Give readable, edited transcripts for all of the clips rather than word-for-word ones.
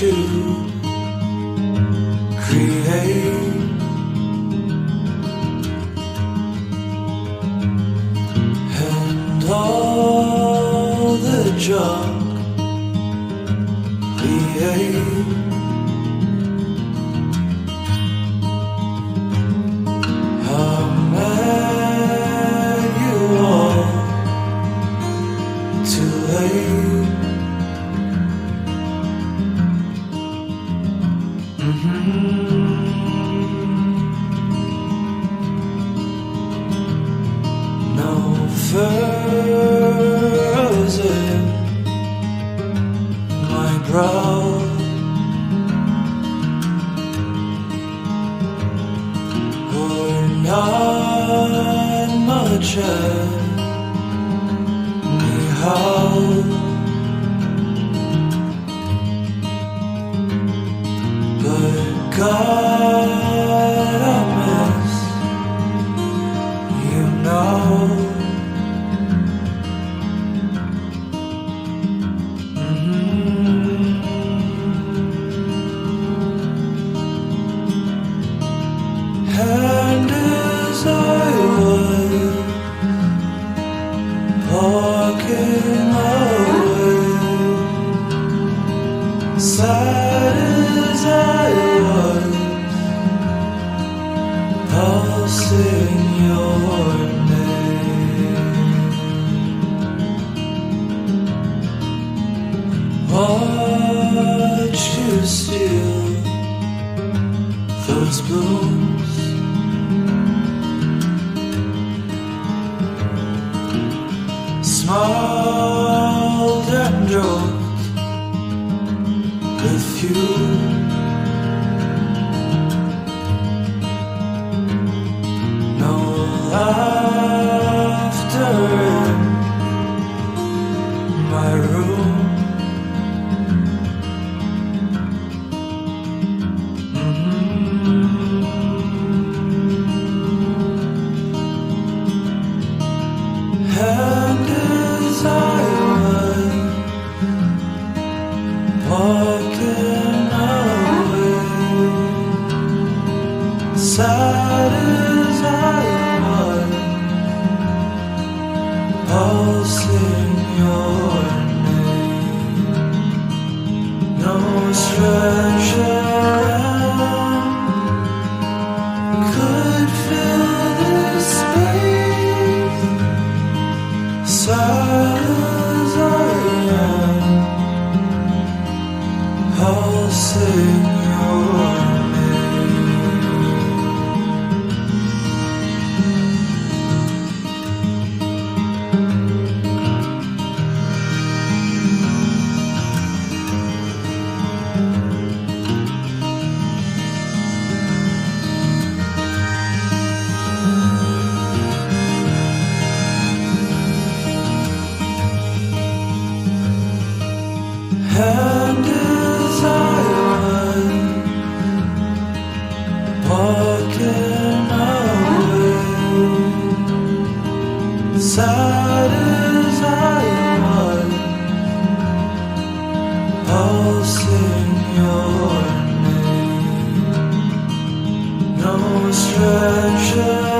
you create. And all the junk we ate. Furrows in my brow, or not much anyhow. But God, I miss you now. And as I was walking away, sad as I was, I'll sing your name. Watch you steal those blooms, smiled and joked with you. No laughter in my room. And as I was walking away, sad as I was, I'll sing your name. No treasure could fill this space. Sad as I am, I'll sing your And as I was walking away, sad as I was, I'll sing your name. No treasure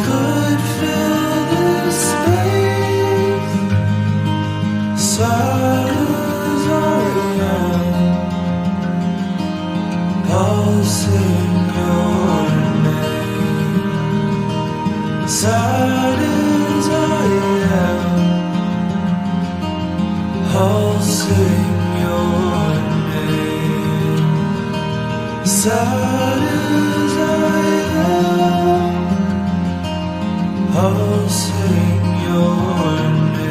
could fill this space. Sad as I am, I'll sing your name. Sad as I am, I'll sing your name. Sad as I am, I'll sing your name.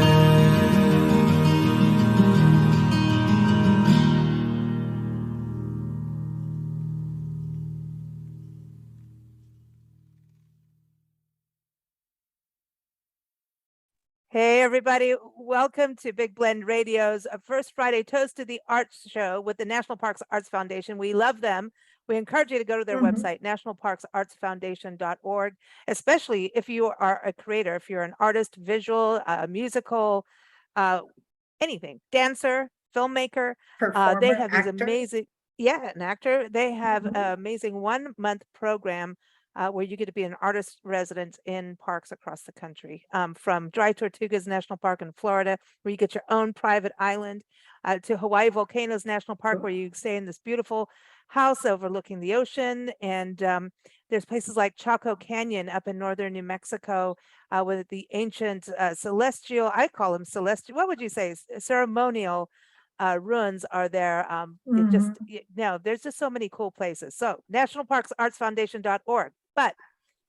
Hey, everybody. Welcome to Big Blend Radio's First Friday Toast to the Arts show with the National Parks Arts Foundation. We love them. We encourage you to go to their website, nationalparksartsfoundation.org, especially if you are a creator, if you're an artist, visual, musical, anything, dancer, filmmaker. They Performer, have these actor. amazing, yeah, an actor. They have Mhm. an amazing 1 month program where you get to be an artist resident in parks across the country, from Dry Tortugas National Park in Florida, where you get your own private island, to Hawaii Volcanoes National Park, where Cool. you stay in this beautiful house overlooking the ocean. And there's places like Chaco Canyon up in northern New Mexico, with the ancient celestial, I call them celestial, what would you say, ceremonial ruins are there. It just, Mhm. no, there's just so many cool places. So nationalparksartsfoundation.org. But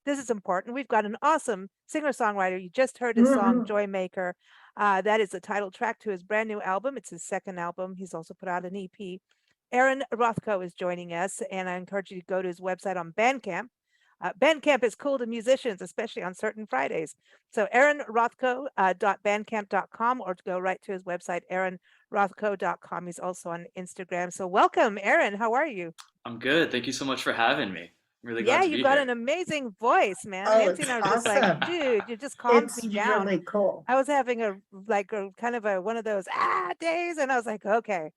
this is important. We've got an awesome singer-songwriter. You just heard his song Mhm. Joymaker. That is the title track to his brand new album. It's his second album. He's also put out an EP. Aaron Rothko is joining us, and I encourage you to go to his website on Bandcamp. Bandcamp is cool to musicians, especially on certain Fridays. So aaronrothko.bandcamp.com, or to go right to his website, aaronrothko.com. He's also on Instagram. So welcome, Aaron. How are you? I'm good. Thank you so much for having me. I'm really glad Yeah, to you've be got here. an amazing voice, man. Oh, Nancy it's and I were just like, awesome. dude, you just calmed It's me down. really cool. I was having a like a kind of a one of those days, and I was like, okay,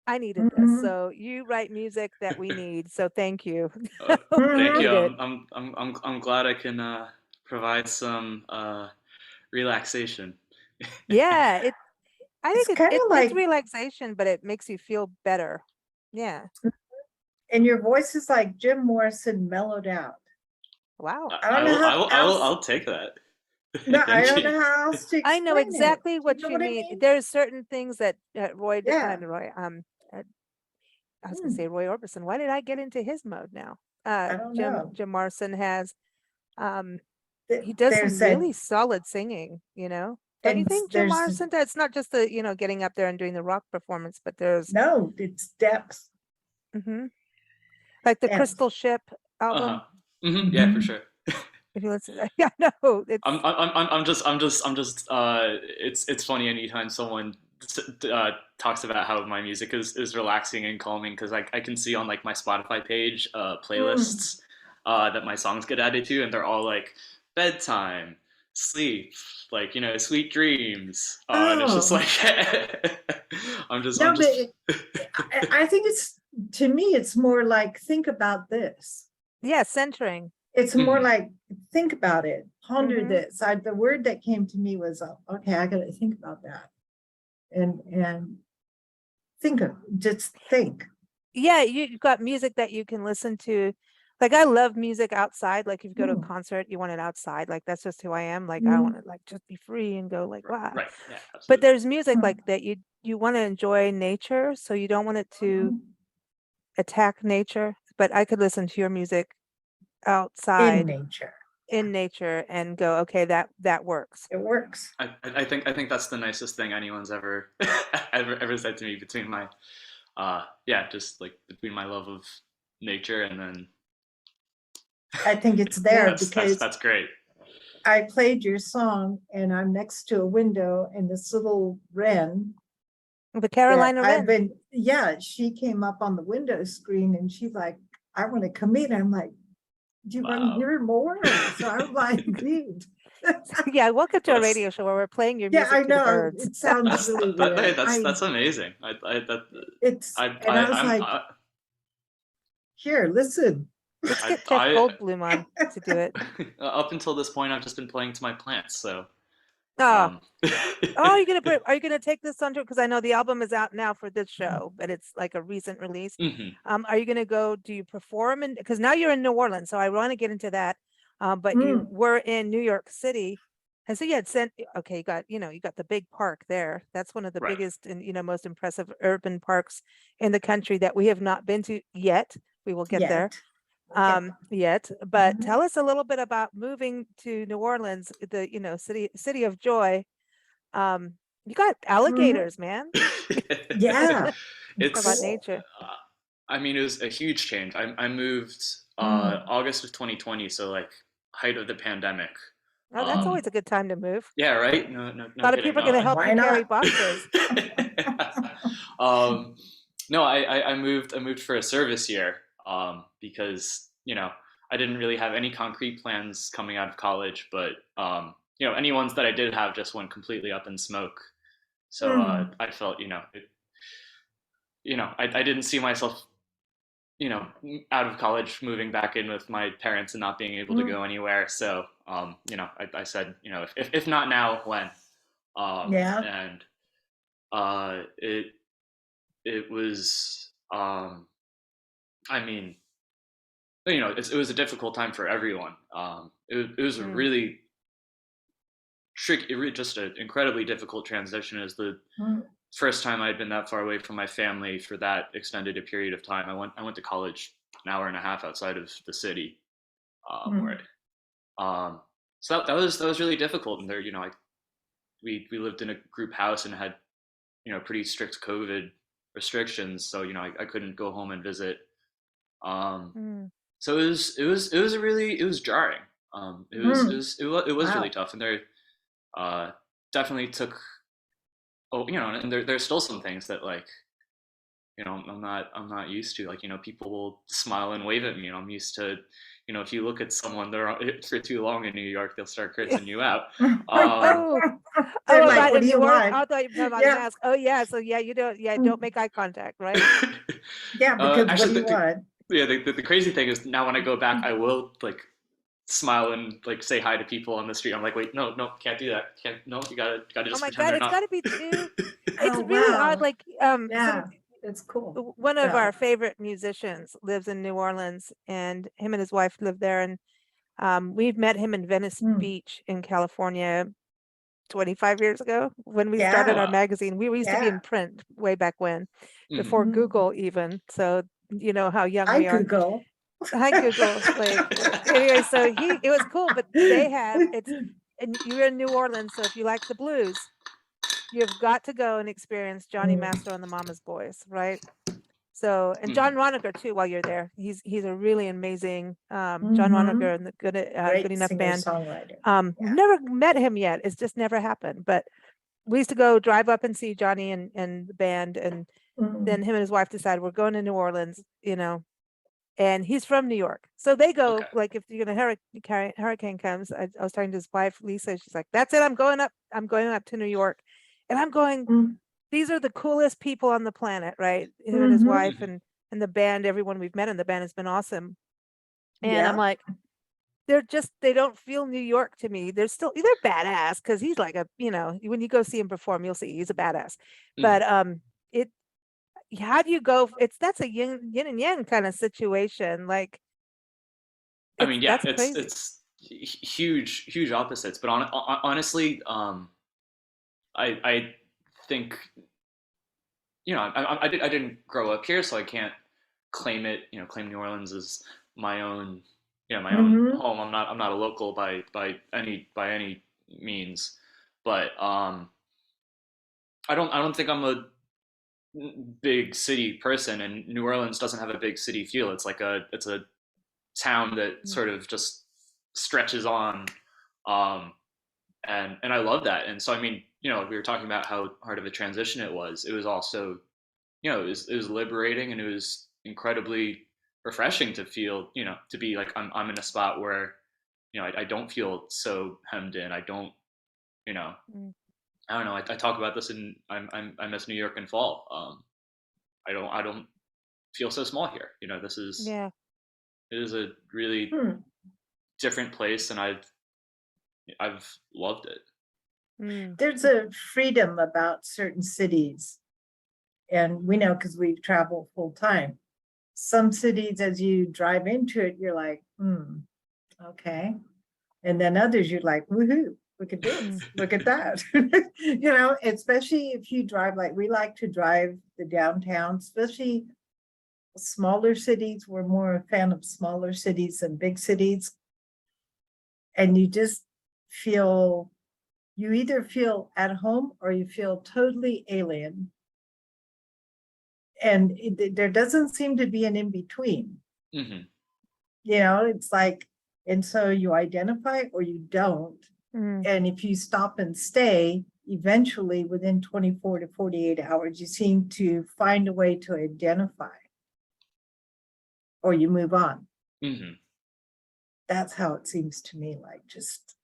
I needed this. Mhm. So you write music that we need. So thank you. We Thank you. need it. I'm glad I can provide some relaxation. Yeah, I It's think kind of it's like, relaxation, but it makes you feel better. Yeah. and your voice is like Jim Morrison mellowed out. Wow. I don't I know will I how will I will else. I'll take that. No, I Thank don't you. know how else to I know explain it. exactly Do you what know you what I mean. mean? There's certain things that Yeah. not Roy, I was gonna Hmm. say Roy Orbison. Why did I get into his mode now? I don't know. Jim Morrison has, um, he does some There's a really solid singing, you know? Don't you and think Jim there's Morrison does? It's not just the, getting up there and doing the rock performance, but there's no, it's depth hmm like the and Crystal Ship Uh-huh. album. Yeah, for mhm. sure. If you listen, yeah, no, it's It's funny anytime someone talks about how my music is relaxing and calming because I can see on like my Spotify page Mm. playlists that my songs get added to, and they're all like bedtime, sleep, like sweet dreams, and it's just Oh like I'm no, but just I think it's, to me it's more like think about this. yeah, centering. It's more Mhm. like think about it, ponder hmm this. The word that came to me was okay, I got to think about that, and think of, just think. Yeah, you've got music that you can listen to. Like I love music outside. Like if you go to a Mm. concert, you want it outside. Like that's just who I am. Like I want Mm. to like just be free and go like wow. Right, yeah, But absolutely. there's music Mm. like that you want to enjoy nature, so you don't want it to Mm. attack nature. But I could listen to your music In outside nature, yeah, in nature and go, okay, that works. it works. I think that's the nicest thing anyone's ever ever said to me between my yeah, just like between my love of nature and then I think it's there Yeah. because that's great. I played your song and I'm next to a window and this little wren The that Carolina I've Wren. been, yeah, she came up on the window screen and she's like, I want to come in. I'm like, do you want to Wow. hear more? So I'm like, dude. Yeah, welcome to Well, a radio show where we're playing your Yeah, I music to the know. birds. It sounds that's really that, weird. hey, that's amazing. It's, and I was like, here, listen. Let's get Jeff I Goldblum on to do it. up until this point I've just been playing to my plants. So Oh, um oh, are you gonna take this on tour? Because I know the album is out now for this show, but it's like a recent release. mhm. Are you gonna go? Do you perform? And because now you're in New Orleans, so I want to get into that. But you Mm, were in New York City, and so you had sent. Okay, you got the big park there. That's one of the Right. biggest and most impressive urban parks in the country that we have not been to yet. We will get there. yet. We'll get Yet, but them. tell us a little bit about moving to New Orleans, the city of joy. You got Mhm. alligators, man. Yeah. Talk about It's Cool. nature. I mean it was a huge change. I moved Mm, August of 2020, so like height of the pandemic. Oh, that's mm. always a good time to move. Yeah, right? A No lot of kidding. people are No. going to help Why you carry not? boxes. um, no, I moved for a service year because I didn't really have any concrete plans coming out of college, but any ones that I did have just went completely up in smoke. So I felt, I didn't see myself, out of college, moving back in with my parents and not being able to go anywhere. So, I said, if not now, when? Yeah. And it was, I mean, it was a difficult time for everyone. It was a really tricky, just an incredibly difficult transition. As the first time I'd been that far away from my family for that extended a period of time. I went to college an hour and a half outside of the city, where so that was really difficult. And there, we lived in a group house and had pretty strict COVID restrictions, so I couldn't go home and visit. So it was jarring. It was really tough, and there definitely took. Oh, and there's still some things that, like, I'm not used to. Like, people will smile and wave at me, and I'm used to, if you look at someone for too long in New York, they'll start cursing you out. They're About like, what in do New you York? want? I thought you were talking about Yeah. a mask. Oh yeah, so yeah, you don't make eye contact, right? Yeah, because what Actually, do you want? the crazy thing is, now when I go back, I will, like, smile and, like, say hi to people on the street. I'm like, wait, no, can't do that. No, you gotta Oh just my pretend God, they're it's not. got to be too. It's Oh, really wow. odd. Like Yeah, it's cool. one of Yeah. our favorite musicians lives in New Orleans, and him and his wife live there. And we've met him in Venice Beach in California 25 years ago when we started our Wow. magazine. We used to be in print way back when, before Google even. So you know how young Hi, we are. Google. Hi Google. Like, anyway, so it was cool, but and you're in New Orleans, so if you like the blues, you've got to go and experience Johnny Master and the Mama's Boys, right? So, and John Ronacher too, while you're there. He's a really amazing John Ronacher and the Good Great Enough Band. singer-songwriter. Never met him yet. It's just never happened. But we used to go drive up and see Johnny and the band, and then him and his wife decided we're going to New Orleans, and he's from New York. So they go, Okay. like, if you're gonna hurricane comes, I was talking to his wife, Lisa, she's like, that's it, I'm going up to New York. And I'm going, these are the coolest people on the planet, right? Him and his wife and the band, everyone we've met in the band has been awesome. And I'm like, they don't feel New York to me. They're badass, because he's like when you go see him perform, you'll see he's a badass. But how do you go? That's a yin and yang kind of situation. Like, I mean, yeah, that's crazy. it's huge opposites. But honestly, I think, I didn't grow up here, so I can't claim New Orleans as my own, my own home. I'm not a local by any means, but I don't think I'm a big city person, and New Orleans doesn't have a big city feel. It's a town that sort of just stretches on, and I love that. And so, I mean, we were talking about how hard of a transition it was. It was also, it was liberating, and it was incredibly refreshing to feel, to be like, I'm in a spot where, I don't feel so hemmed in. I don't, I don't know. I talk about this, and I miss New York in fall. I don't feel so small here. It is a really different place, and I've loved it. There's a freedom about certain cities, and we know because we travel full time. Some cities, as you drive into it, you're like, okay. And then others, you're like, woohoo, look at this, look at that. Especially if you drive, like we like to drive the downtown, especially smaller cities. We're more a fan of smaller cities than big cities. And you just you either feel at home or you feel totally alien. And there doesn't seem to be an in-between. It's like, and so you identify or you don't. And if you stop and stay, eventually within 24 to 48 hours, you seem to find a way to identify, or you move on. That's how it seems to me, like, just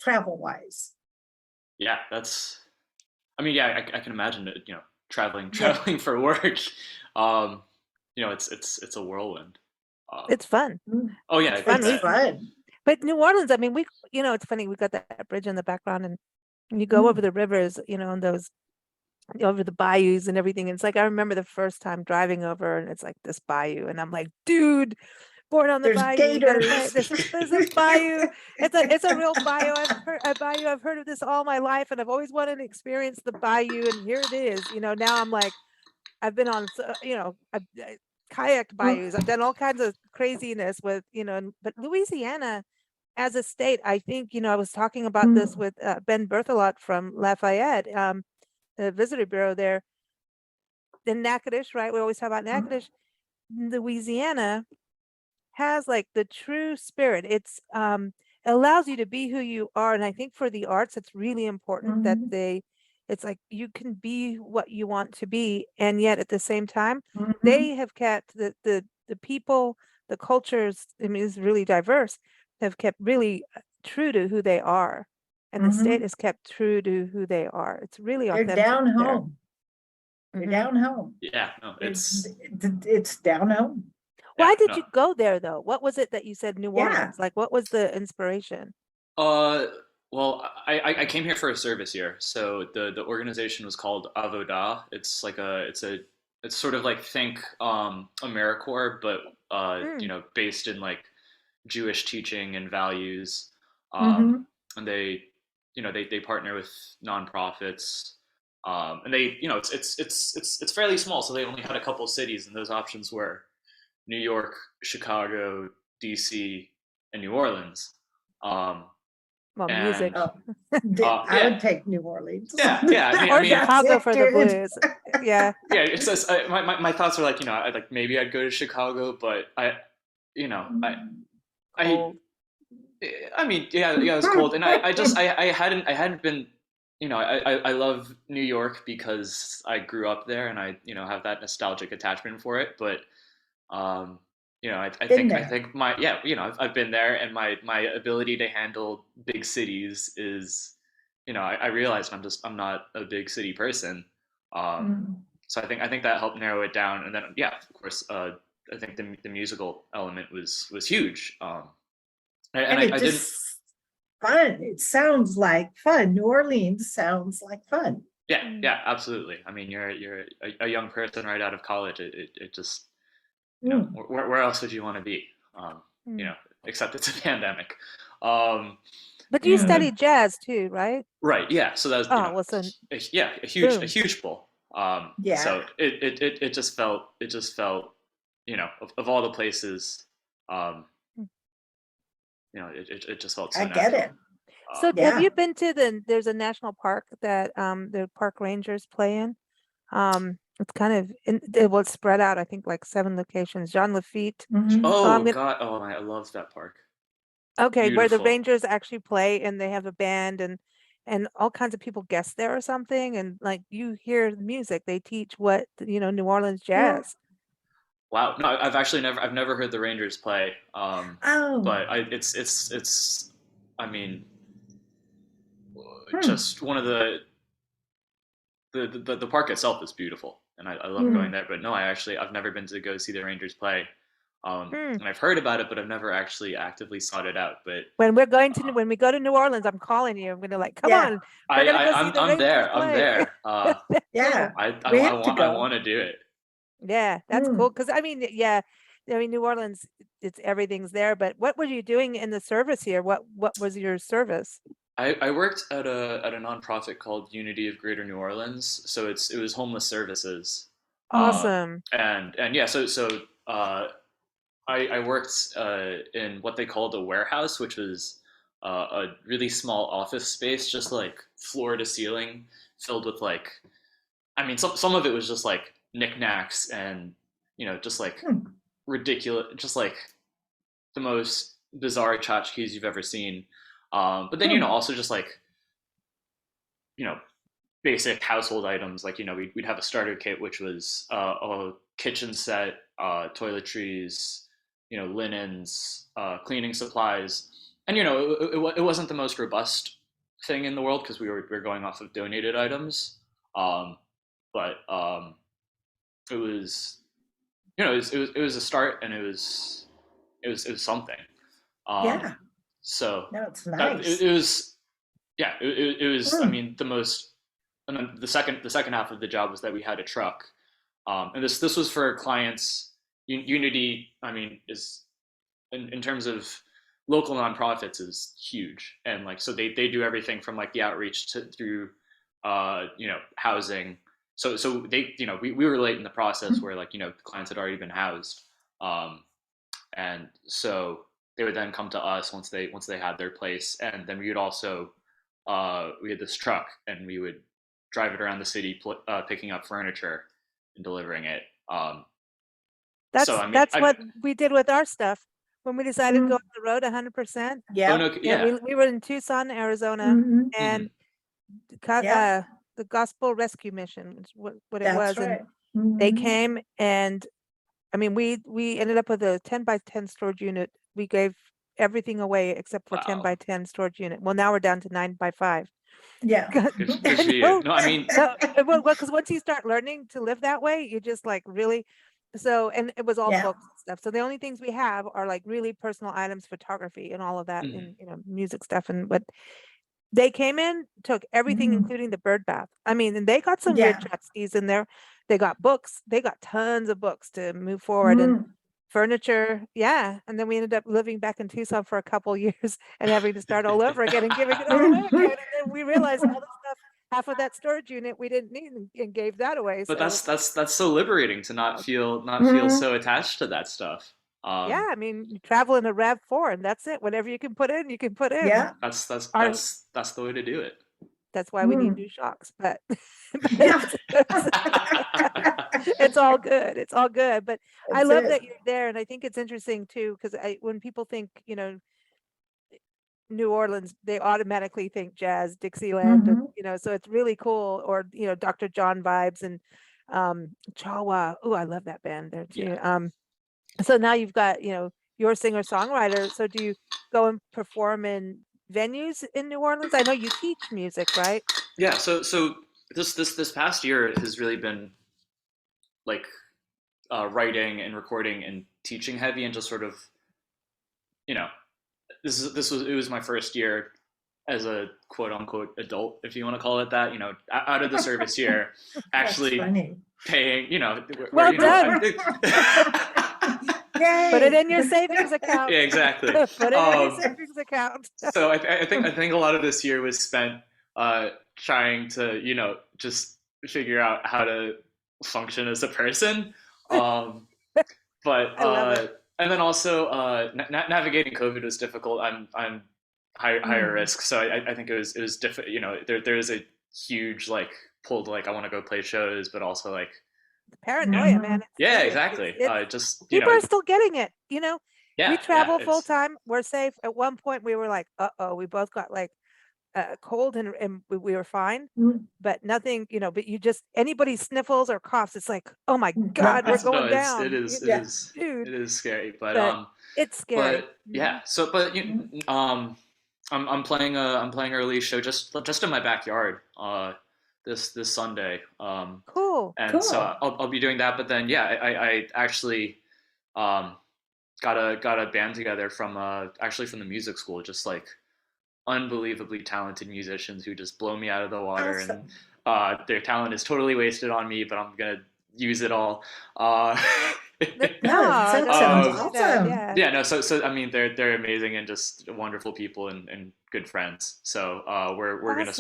travel wise. yeah, that's. I mean, yeah, I can imagine it. Traveling Yeah. traveling for work. Um, it's a whirlwind. Um, It's fun. Mm. oh yeah, It's I fun. It's bet. fun. But New Orleans, I mean, it's funny. We got that bridge in the background, and you go over Mm. the rivers, and those over the bayous and everything. It's like I remember the first time driving over, and it's like this bayou, and I'm like, dude, born on the There's bayou, you gotta try it. gators. This bayou. It's a real bayou. I've heard of this all my life, and I've always wanted to experience the bayou, and here it is. Now I'm like, I've been on, I've kayaked Mm, bayous. I've done all kinds of craziness with, but Louisiana as a state, I think, I was talking about this mm, with Ben Berthelot from Lafayette, the visitor bureau there in Natchitoches, right? We always talk about mm, Natchitoches. Louisiana has like the true spirit. It allows you to be who you are. And I think for the arts, it's really important that mhm, it's like you can be what you want to be. And yet at the same time, mhm, they have kept the people, the cultures, I mean, it's really diverse, have kept really true to who they are. And the state mhm. has kept true to who they are. It's really They're authentic down there. home. They're Hmm. down home. Yeah, no, It's down home. yeah, Why did no. you go there though? What was it that you said New Yeah. Orleans? Like, what was the inspiration? Uh, well, I came here for a service year. So the organization was called Avoda. It's sort of like think AmeriCorps, but Mm, based in like Jewish teaching and values. Um, Hmm. and they partner with nonprofits. And they it's fairly small, so they only had a couple cities, and those options were New York, Chicago, DC, and New Orleans. Um, well, music. and Oh, I yeah, would take New Orleans. yeah. I Or mean, That's Chicago it, for the dude. blues. Yeah. yeah. It's just my thoughts are like I like maybe I'd go to Chicago, but you know I I Cold. I mean yeah, it was cold, and I hadn't been. I love New York because I grew up there, and I have that nostalgic attachment for it. But Um, Been I there. think I've been there, and my ability to handle big cities is, I realized I'm not a big city person. Um, Mm. so I think that helped narrow it down, and then yeah, of course, I think the musical element was huge. And And it I didn't. just fun. It sounds like fun. New Orleans sounds like fun. Yeah, Mm, yeah, absolutely. I mean, you're a young person right out of college. It just Mm. where else would you want to be? Um, you mm. know, except it's a pandemic. Um, But you Mm. studied jazz too, right? right. Yeah. So that was, Oh, well, so yeah, a boom. huge pull. Yeah, So it just felt, of all the places, um, Mm. it just felt so I get natural. it. So have Yeah. you been to there's a national park that the park rangers play in? It's kind of it was spread out, I think like 7 locations. Jean Lafitte. Hmm. Oh, I'm Oh gonna God. Oh, I love that park. okay, where the Beautiful. Rangers actually play and they have a band and all kinds of people guest there or something and like you hear the music. They teach what, New Orleans jazz. Wow. No, I've never heard the Rangers play. Oh. But it's, I mean, Hmm. just one of the park itself is beautiful, and I love going Hmm. there. But no, I've never been to go see the Rangers play, Hmm. and I've heard about it, but I've never actually actively sought it out. But When we go to New Orleans, I'm calling you. I'm gonna like, come Yeah. on, we're gonna go see the I'm Rangers there. I'm play. there. That's Yeah. cool. We have to I go. want to do it. Yeah, that's Mm. cool. Because I mean, yeah, I mean New Orleans, it's everything's there. But what were you doing in the service here? What was your service? I worked at a nonprofit called Unity of Greater New Orleans, so it was homeless services, Mm. Awesome. and yeah, uh, I worked in what they called a warehouse, which was a really small office space, just like floor to ceiling, filled with like, I mean, some of it was just like knickknacks and just like Mm. ridiculous, just like the most bizarre tchotchkes you've ever seen. But then Mm. also just like you know basic household items, like we'd have a starter kit, which was a kitchen set, toiletries, linens, cleaning supplies, and it wasn't the most robust thing in the world because we were going off of donated items. But it was, it was a start, and it was something. Yeah. So No, it's that, nice. it was, yeah, it was. I Mm. mean, the most, and then the second half of the job was that we had a truck, and this was for clients. Unity, I mean, is in terms of local nonprofits is huge, and like so they do everything from like the outreach to through housing. So they we were late in the process where like the clients had already been housed, and so they would then come to us once they had their place, and then we would also we had this truck, and we would drive it around the city picking up furniture and delivering it. So I mean, That's what we did with our stuff when we decided to go Mm. on the road 100%. oh Yeah. no, Yeah, yeah, we were in Tucson, Arizona, Mhm. and Yeah. the Gospel Rescue Mission is what it That's was, and right. they Mhm. came, and I mean, we ended up with a 10x10 storage unit. We gave everything away except for wow, 10x10 storage unit. Well, now we're down to 9x5. Yeah. good for you. No, No, I mean, no, well, because once you start learning to live that way, you just like really. So, and it was all Yeah. books and stuff. So the only things we have are like really personal items, photography, and all of that, mhm. and music stuff. And but they came in, took everything, Mhm. including the bird bath. I mean, and they got some Yeah. weird trustees in there. They got books. They got tons of books to move forward, and Mm. furniture. Yeah. And then we ended up living back in Tucson for a couple years and having to start all over again and giving it all away again. And then we realized all the stuff, half of that storage unit we didn't need, and gave that away. But So that's so liberating to not feel Mhm. so attached to that stuff. yeah, I mean, you travel in a RAV4 and that's it. Whatever you can put in, you can put in. Yeah. Our, That's the way to do it. that's why we need Mm. new shocks, but, Yeah. it's all good. It's all good. But I That's love it. that you're there. And I think it's interesting too, because when people think, New Orleans, they automatically think jazz, Dixieland, and, Mhm. so it's really cool. Or, Dr. John vibes and Chawa. Oh, I love that band there too. Yeah. So now you've got, your singer-songwriter. So do you go and perform in venues in New Orleans? I know you teach music, right? Yeah. So this past year has really been like writing and recording and teaching heavy, and just sort of you know it was my first year as a quote unquote adult, if you want to call it that. Out of the service year, That's actually funny. paying. Well done. Yay. Put it in your savings account. Yeah, exactly. Put it in your savings account. So I think a lot of this year was spent trying to just figure out how to function as a person, but I love it. and then also navigating COVID was difficult. I'm higher Mm. risk, so I think it was different. There is a huge like pull to like I want to go play shows, but also like Paranoia, man. It's yeah, serious. exactly. It's Just people are still getting it. yeah, We travel full it's time. We're safe. At one point, we were like, "Uh-oh," we both got like a cold, and we were fine, Mm. but nothing. But you just anybody sniffles or coughs, it's like, "Oh my Mm. God, we're no, going it down." is Yeah. Dude. it is scary, but But it's scary. yeah. So but Mhm. I'm playing a release show just in my backyard this Sunday, Cool. and so Cool. I'll be doing that. But then yeah, I actually um got a band together from actually from the music school, just like unbelievably talented musicians who just blow me out of the water, and Awesome. their talent is totally wasted on me, but I'm gonna use it all. Uh, No, No, that don't sounds do that. awesome. Yeah. yeah, no, so I mean they're amazing and just wonderful people and good friends. So we're gonna Awesome.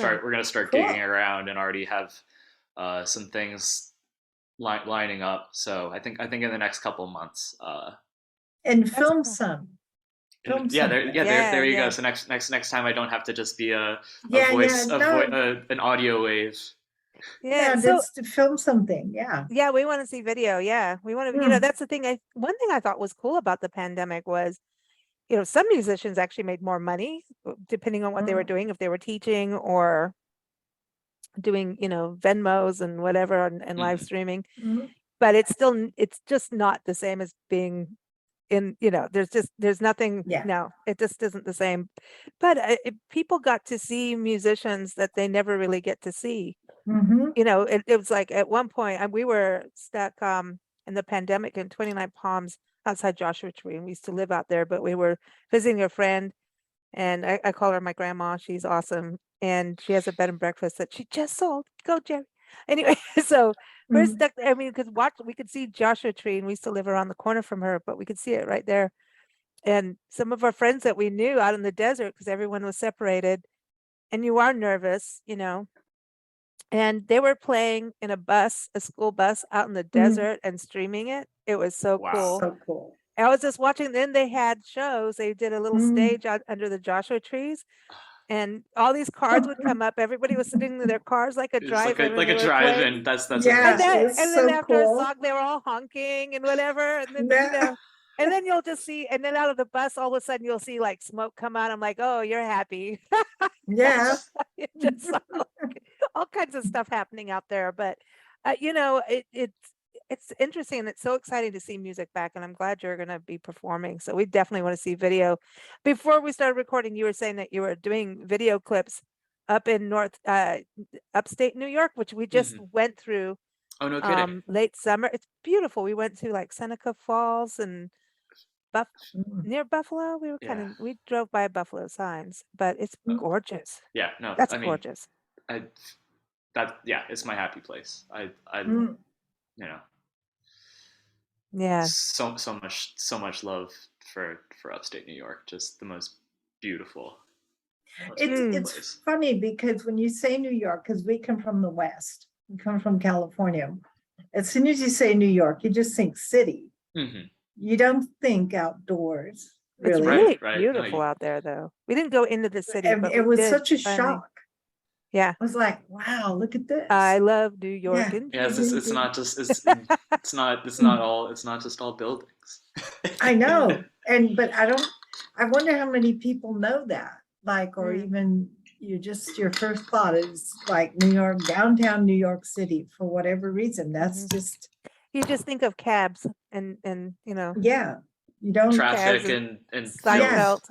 start Cool. gigging around and already have some things lining up. So I think in the next couple months. And That's film cool. some. And Film yeah, something. there you Yeah. go. So next time I don't have to just be a Yeah, voice, yeah, no. an audio wave. Yeah. Yeah, So that's to film something. Yeah. yeah, we want to see video. Yeah. We want to, Mm. that's the thing. One thing I thought was cool about the pandemic was, some musicians actually made more money depending on what they were Mm. doing, if they were teaching or doing, Venmos and whatever and live Mhm. streaming. Mm. But it's just not the same as being in, there's nothing, Yeah. no, it just isn't the same. But people got to see musicians that they never really get to see. Mm-hmm. It was like at one point we were stuck in the pandemic in 29 Palms outside Joshua Tree, and we used to live out there, but we were visiting a friend, and I call her my grandma. She's awesome, and she has a bed and breakfast that she just sold. Go, Jerry. Anyway, so we're Mhm. stuck. I mean, we could see Joshua Tree, and we used to live around the corner from her, but we could see it right there. And some of our friends that we knew out in the desert, because everyone was separated, and you are nervous, and they were playing in a school bus out in the desert and streaming it. It was so Wow. cool. So cool. I was just watching, then they had shows. They did a little Mm. stage out under the Joshua trees, and all these cars would come up. Everybody was sitting in their cars like a It's like drive-in. a when they were drive-in. playing. That's Yeah, And amazing. then, it's and then so after a cool. song, they were all honking and whatever. And then, Yeah. and then you'll just see, and then out of the bus, all of a sudden you'll see like smoke come out. I'm like, oh, you're happy. Yeah. It just saw all kinds of stuff happening out there. But it's interesting, and it's so exciting to see music back. And I'm glad you're going to be performing. So we definitely want to see video. Before we started recording, you were saying that you were doing video clips up in upstate New York, which we just went through Oh, no kidding. late summer. It's beautiful. We went to like Seneca Falls and Mm. near Buffalo. We were Yeah. we drove by Buffalo signs, but it's Mm. gorgeous. Yeah, no, That's I mean, gorgeous. it's my happy place. Mm. You know, Yeah. so much love for upstate New York. Just the most beautiful. It's place. funny because when you say New York, because we come from the West, we come from California. As soon as you say New York, you just think city. Mhm. You don't think outdoors, It's really. really Right. No, beautiful out there, though. We didn't go into the city, And but it we was did such a finally. shock. Yeah. I was like, wow, look at this. I love New York Yeah. and Yeah, it's Jesus. not just it's not just all buildings. I know. But I wonder how many people know that. Like, or even your first thought is like New York, downtown New York City, for whatever reason. That's just, You just think of cabs and yeah, you don't. Traffic cabs and Seinfeld.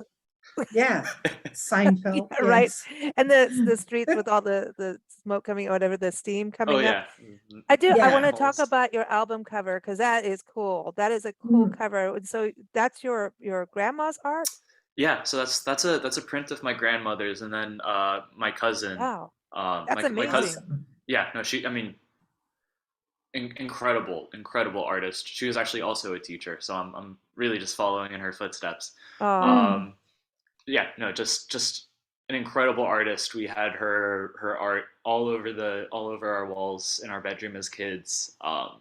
Yeah. Seinfeld. Yeah, right. Yes. And the streets with all the smoke coming or whatever, the steam coming Oh up. yeah. I Yeah. want to talk about your album cover, because that is cool. That is a cool cover. And so that's your grandma's art? Yeah, so that's a print of my grandmother's, and then my cousin. Wow. My That's my cousin. Awesome. Yeah, no, I mean, incredible artist. She was actually also a teacher, so I'm really just following in her footsteps. Oh. Yeah, no, just an incredible artist. We had her art all over our walls in our bedroom as kids. Cool.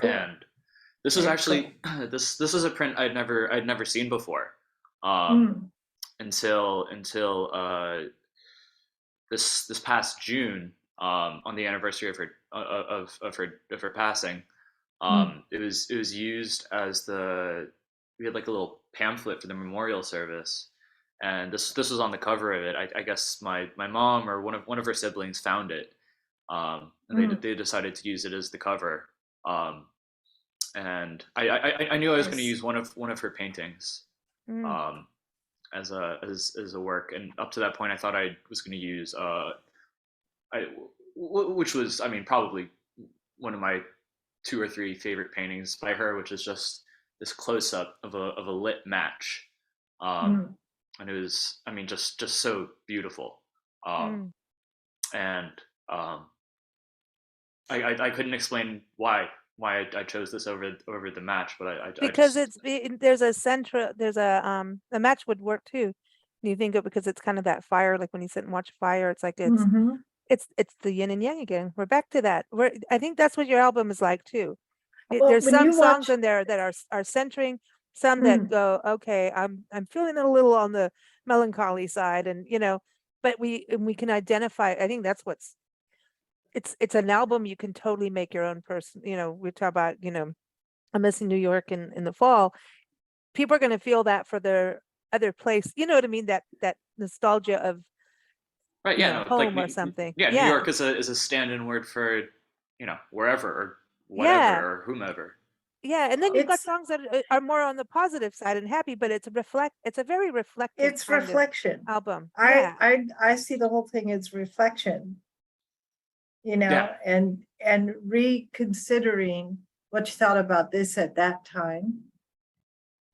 And this was Very actually this is a print I'd never seen before. Mm. Until this past June, on the anniversary of her passing. It was used as we had like a little pamphlet for the memorial service, and this was on the cover of it. I guess my mom or one of her siblings found it, and they decided to use it as the cover. And I knew I was going to use one of her paintings as a work, and up to that point I thought I was going to use which was, I mean, probably one of my 2 or 3 favorite paintings by her, which is just this close up of a lit match, and it was, I mean, just so beautiful, and I couldn't explain why I chose this over the match, but Because I just, there's a match would work too. You think of, because it's kind of that fire, like when you sit and watch fire, it's like it's the yin and yang again. We're back to that. I think that's what your album is like too. Well, There's when some you songs watch- in there that are centering, some that go, okay, I'm feeling it a little on the melancholy side, and but we can identify. I think that's what's it's an album you can totally make your own person. We talk about, I'm missing New York in the fall. People are going to feel that for their other place. You know what I mean? That nostalgia of right, yeah, no, home like or something. yeah, New York is a stand-in word for wherever or whatever Yeah. or whomever. Yeah, and then you've got It's songs that are more on the positive side and happy, but it's a very reflective it's kind of reflection. album. I Yeah. I see the whole thing as reflection, you know, Yeah. and reconsidering what you thought about this at that time.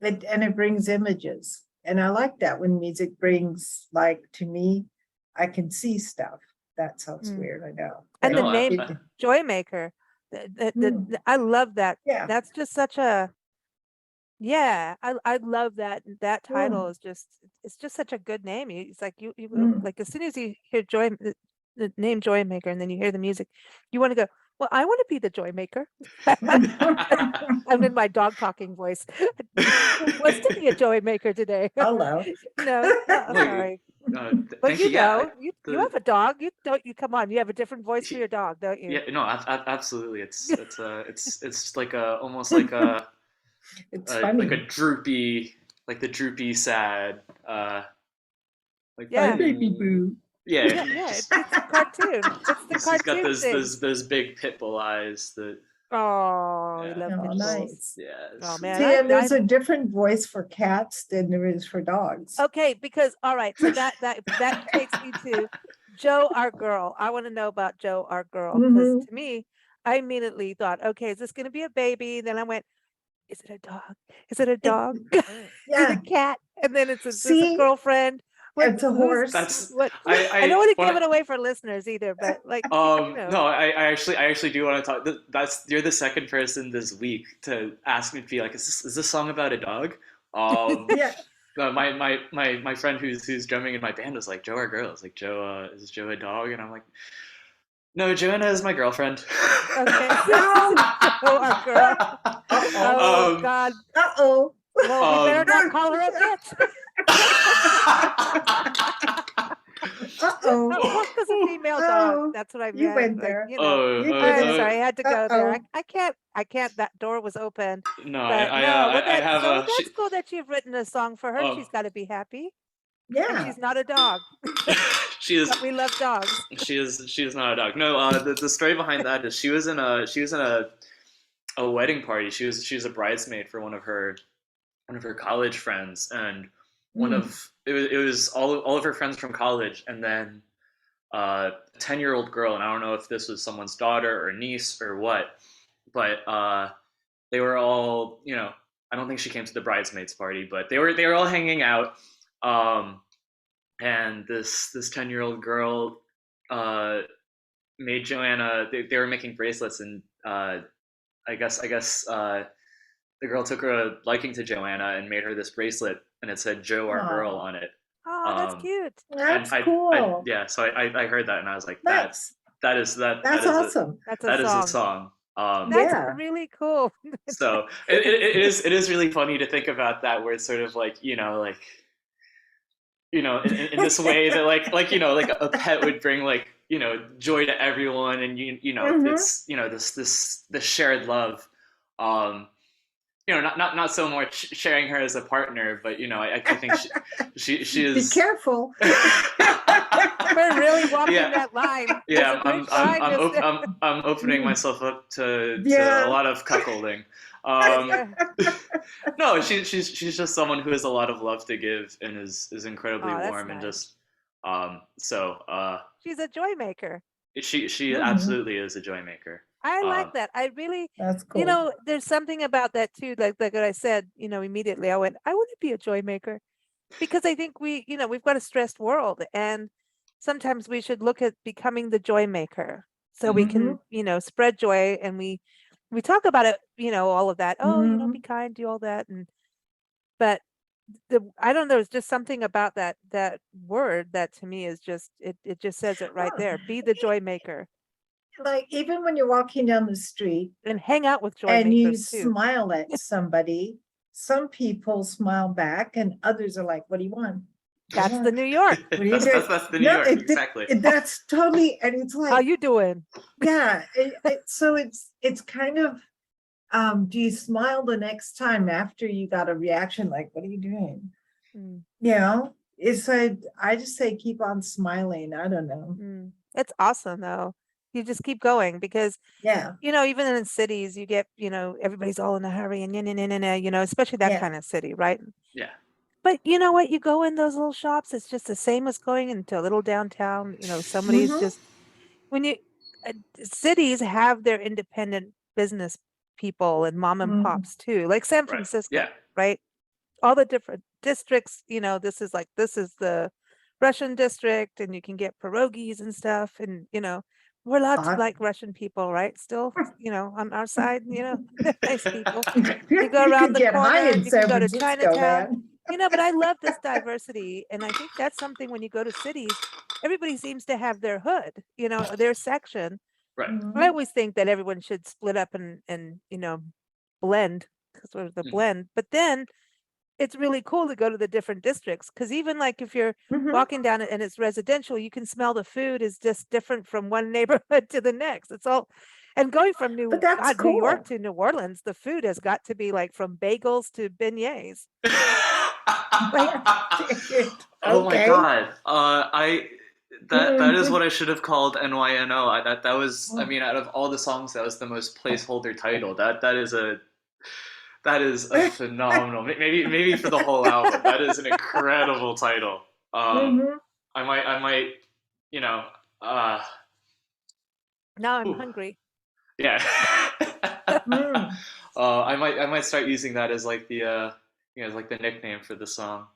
And it brings images. And I like that when music brings, like, to me, I can see stuff. That sounds Mm. weird, I know. And but the No, name it- Joymaker, I love that. yeah. That's just such a, yeah, I love that. That title is just, it's just such a good name. It's like you Mm. like as soon as you hear the name Joymaker and then you hear the music, you want to go, well, I want to be the Joymaker. I'm in my dog talking voice. Wants to be a Joymaker today. Hello. No, no, sorry. But thank you. you Yeah, know, you have a dog. You come on, you have a different voice for your dog, don't you? yeah, no, absolutely. It's like a almost like a It's like funny. a droopy, like the droopy sad, like Yeah. Hi, baby boo. yeah, Yeah, it's a cartoon. It's the he's got cartoon thing. those big pit bull eyes that Oh, we Yeah. love Oh, pit bulls. nice. yeah. Oh man, See, and there's a different voice for cats than there is for dogs. okay, because all right, so that takes me to Joe, our girl. I want to know about Joe, our girl, because Mhm. to me, I immediately thought, okay, is this going to be a baby? Then I went, is it a dog? Is it a dog? Is it Yeah. a cat? And then it's is this a See? girlfriend? It's a who's- horse. That's What? I I don't want to when give I- it away for listeners either, but like, No, I actually do want to talk. You're the second person this week to ask me to be like, is this song about a dog? Yeah. My friend who's drumming in my band was like, Joe, our girl. Is like, Joe, is Joe a dog? And I'm like, no, Joanna is my girlfriend. okay, Joe, our girl. Oh Um, God. Uh-oh. Well, we better not Um, call her a bitch. Uh-oh. Well, because a female Oh, dog. That's what I meant. you went like, there. you know. Oh, You I'm did. sorry, I had to go there. Uh-oh. I can't. That door was open. no, But no, well, I have so a. that's cool that you've written a song for her. She's got to be happy, and Yeah. she's not a dog. She is. But we love dogs. She is not a dog. No, the story behind that is she was in a wedding party. She was a bridesmaid for one of her college friends, and it was all of her friends from college, and then a 10-year-old girl, and I don't know if this was someone's daughter or niece or what, but they were all, I don't think she came to the bridesmaids party, but they were all hanging out, and this 10-year-old girl made Joanna. They were making bracelets, and I guess the girl took a liking to Joanna and made her this bracelet, and it said "Joe, our girl" Aw. on it. Oh, that's cute. That's and cool. yeah, so I heard that, and I was like, Nice. that's That's awesome. That's a that is song. a song. That's Yeah. really cool. So it is really funny to think about that, where it's sort of like in this way that like a pet would bring joy to everyone, and it's this shared love. Not so much sharing her as a partner, but I think she Be is. careful. We're really walking Yeah. that line. Yeah, There's a great line, isn't there? I'm opening myself up to Yeah. a lot of cuckolding. Yeah. No, she's just someone who has a lot of love to give and is incredibly Oh, that's warm and nice. just She's a joy maker. she Mhm. absolutely is a joy maker. I like that. I really, That's cool. there's something about that too. Like what I said, immediately I went, I want to be a joy maker, because I think we've got a stressed world, and sometimes we should look at becoming the joy maker so we can, spread joy. And we talk about it, all of that. Oh, Mhm. be kind, do all that. But I don't know, it's just something about that word that to me is just, it just says it right Oh. there. Be the joy maker Like, even when you're walking down the street and hang out with joy and you makers too. smile at somebody, some people smile back and others are like, what do you want? That's the New York. What are you that's, doing? that's the New No, York, exactly. That's totally, and it's How like, you doing? yeah. So it's kind of, do you smile the next time after you got a reaction? Like, what are you doing? Mm, It's like, I just say, keep on smiling. I don't know. It's awesome though. You just keep going because, Yeah. even in cities, you get, everybody's all in a hurry and, especially that Yeah. kind of city, right? Yeah. But you know what? You go in those little shops, it's just the same as going into a little downtown. Somebody's Mhm. just, when you, cities have their independent business people and mom and Mhm. pops too, like San Right. Francisco, Yeah. right? All the different districts, this is the Russian district, and you can get pierogies and stuff. And, we're allowed to Hot. like Russian people, right? Still, on our side, they're nice people. You You go around could the get high corner, in you can San go to Francisco, Chinatown, man. but I love this diversity. And I think that's something when you go to cities, everybody seems to have their hood, their section. Right. I Mhm. always think that everyone should split up and blend, because we're the Mhm. blend. But then it's really cool to go to the different districts, because even like if you're Mhm. walking down it and it's residential, you can smell the food is just different from one neighborhood to the next. It's all, and going from But that's New York cool. to New Orleans, the food has got to be like from bagels to beignets. Like, Oh my Okay. God. That is Mhm. what I should have called NYNO. That was, I mean, out of all the songs, that was the most placeholder title. That is a phenomenal. Maybe for the whole album. That is an incredible title. Mhm. I might, you know, uh, now I'm ooh, hungry. yeah. Mm. I might start using that as like the as like the nickname for the song.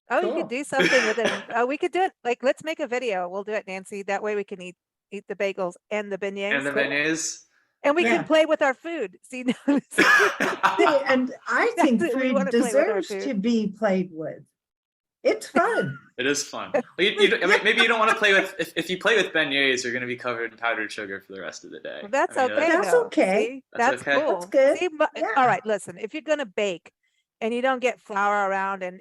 Oh, you could Cool. do something with it. We could do it. Like, let's make a video. We'll do it, Nancy. That way we can eat the bagels and the And beignets, the beignets. and we can Yeah. play with our food. See, See, and I That's think it. We want food to play with our deserves food. to be played with. It's fun. It is fun. Well, I mean, maybe you don't want to play with. If you play with beignets, you're going to be covered in powdered sugar for the rest of the day. Well, that's I mean, okay That's though. okay. See, that's that's okay. That's cool. good. See, all Yeah. right. Listen, if you're gonna bake, and you don't get flour around, and